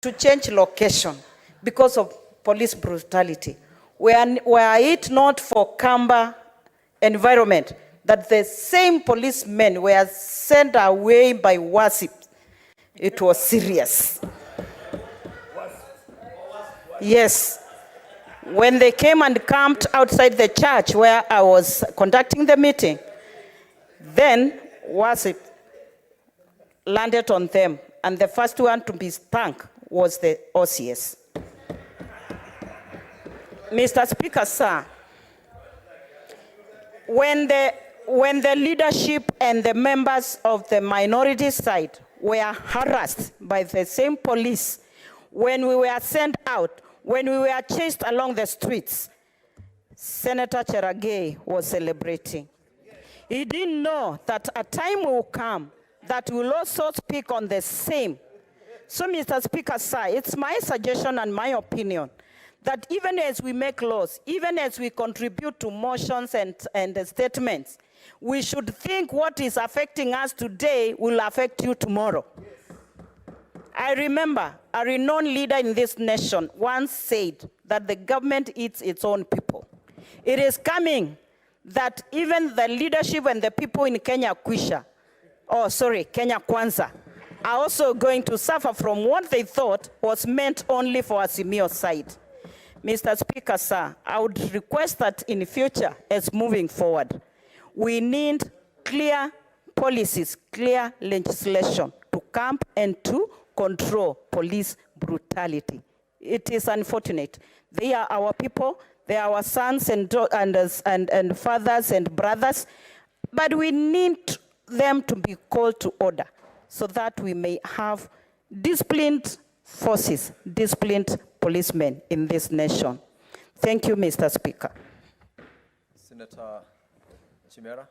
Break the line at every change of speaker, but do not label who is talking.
to change location because of police brutality. Were it not for kamba environment, that the same policemen were sent away by WhatSApp, it was serious. Yes. When they came and camped outside the church where I was conducting the meeting, then WhatSApp landed on them, and the first one to be stunk was the OCS. Mr. Speaker, sir, when the leadership and the members of the minority side were harassed by the same police, when we were sent out, when we were chased along the streets, Senator Cherargei was celebrating. He didn't know that a time will come that will also speak on the same. So, Mr. Speaker, sir, it's my suggestion and my opinion that even as we make laws, even as we contribute to motions and statements, we should think what is affecting us today will affect you tomorrow. I remember a renowned leader in this nation once said that the government eats its own people. It is coming that even the leadership and the people in Kenya Kwisha, Kenya Kwanza, are also going to suffer from what they thought was meant only for Azimio side. Mr. Speaker, sir, I would request that in the future, as moving forward, we need clear policies, clear legislation to camp and to control police brutality. It is unfortunate. They are our people, they are our sons and fathers and brothers, but we need them to be called to order so that we may have disciplined forces, disciplined policemen in this nation. Thank you, Mr. Speaker.
Senator Chimera.